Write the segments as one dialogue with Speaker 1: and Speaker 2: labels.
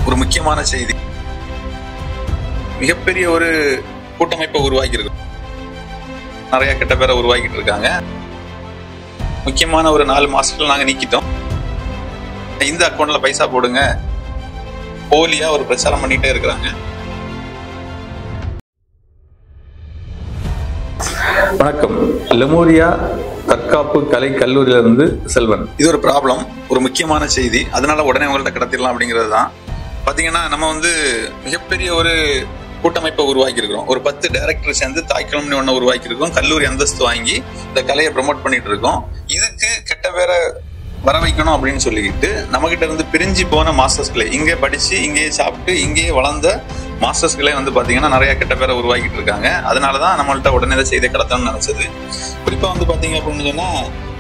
Speaker 1: ஒரு முக்கியமான செய்தி. மிகப்பெரிய ஒரு கூட்டமைப்பை உருவாக்கி இருக்கு. நிறைய கெட்ட பேரை உருவாக்கிட்டு இருக்காங்க. முக்கியமான ஒரு 4 மாசத்துல நாங்க நீக்கிட்டோம். இந்த அக்கௌண்ட்ல பைசா போடுங்க, போலியா ஒரு பிரச்சாரம் பண்ணிட்டே இருக்கிறாங்க.
Speaker 2: வணக்கம். லெமோரியா தற்காப்பு கலை கல்லூரியிலிருந்து செல்வன்.
Speaker 1: இது ஒரு ப்ராப்ளம், ஒரு முக்கியமான செய்தி. அதனால உடனே உங்கள்ட்ட கடத்திடலாம் அப்படிங்கிறது தான். பாத்தீங்கன்னா நம்ம மிகப்பெரிய ஒரு கூட்டமைப்பை உருவாக்கி இருக்கிறோம். ஒரு 10 டைரக்டர் சேர்ந்து தாய்க்கிழமை ஒண்ணு உருவாக்கி இருக்கோம். கல்லூரி அந்தஸ்து வாங்கி இந்த கலையை ப்ரமோட் பண்ணிட்டு இருக்கோம். இதுக்கு கெட்ட பேரை வர வைக்கணும் அப்படின்னு சொல்லிக்கிட்டு நம்ம கிட்ட இருந்து பிரிஞ்சு போன மாஸ்டர்ஸ்களை இங்கே படிச்சு இங்கேயே சாப்பிட்டு இங்கேயே வளர்ந்த மாஸ்டர்ஸ்களே பாத்தீங்கன்னா நிறைய கெட்ட பேரை உருவாக்கிட்டு இருக்காங்க. அதனாலதான் நம்மள்ட்ட உடனே செய்தி கடத்தணும்னு நினைச்சது. குறிப்பா பாத்தீங்க அப்படின்னு சொன்னா,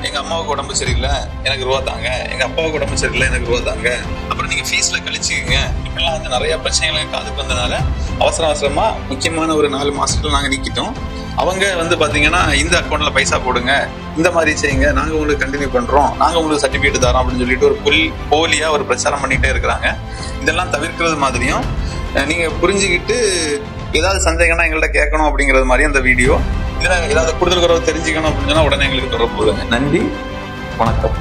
Speaker 1: எங்க அம்மாவுக்கு உடம்பு சரியில்லை எனக்கு ரூபா தாங்க, எங்க அப்பாவுக்கு உடம்பு சரியில்லை எனக்கு ரூபா தாங்க, அப்புறம் நீங்க ஃபீஸ்ல கழிச்சுக்கங்க, இப்பெல்லாம் நிறைய பிரச்சனைகளை காதுக்கு வந்ததுனால அவசரமா முக்கியமான ஒரு 4 மாசத்துல நாங்க நீக்கிட்டோம். அவங்க பாத்தீங்கன்னா இந்த அக்கௌண்ட்ல பைசா போடுங்க, இந்த மாதிரி செய்யுங்க, நாங்க உங்களுக்கு கண்டினியூ பண்றோம், நாங்க உங்களுக்கு சர்டிபிகேட் தரோம் அப்படின்னு சொல்லிட்டு ஒரு போலியா ஒரு பிரச்சாரம் பண்ணிட்டே இருக்கிறாங்க. இதெல்லாம் தவிர்க்கிறது மாதிரியும் நீங்க புரிஞ்சுக்கிட்டு ஏதாவது சந்தேகம்னா எங்கள்கிட்ட கேட்கணும் அப்படிங்கிறது மாதிரி அந்த வீடியோ. இதுல ஏதாவது கூடுதல் குறவு தெரிஞ்சுக்கணும் அப்படின்னு சொன்னா உடனே எங்களுக்கு தொடர்பு கொள்ளுங்க.
Speaker 2: நன்றி, வணக்கம்.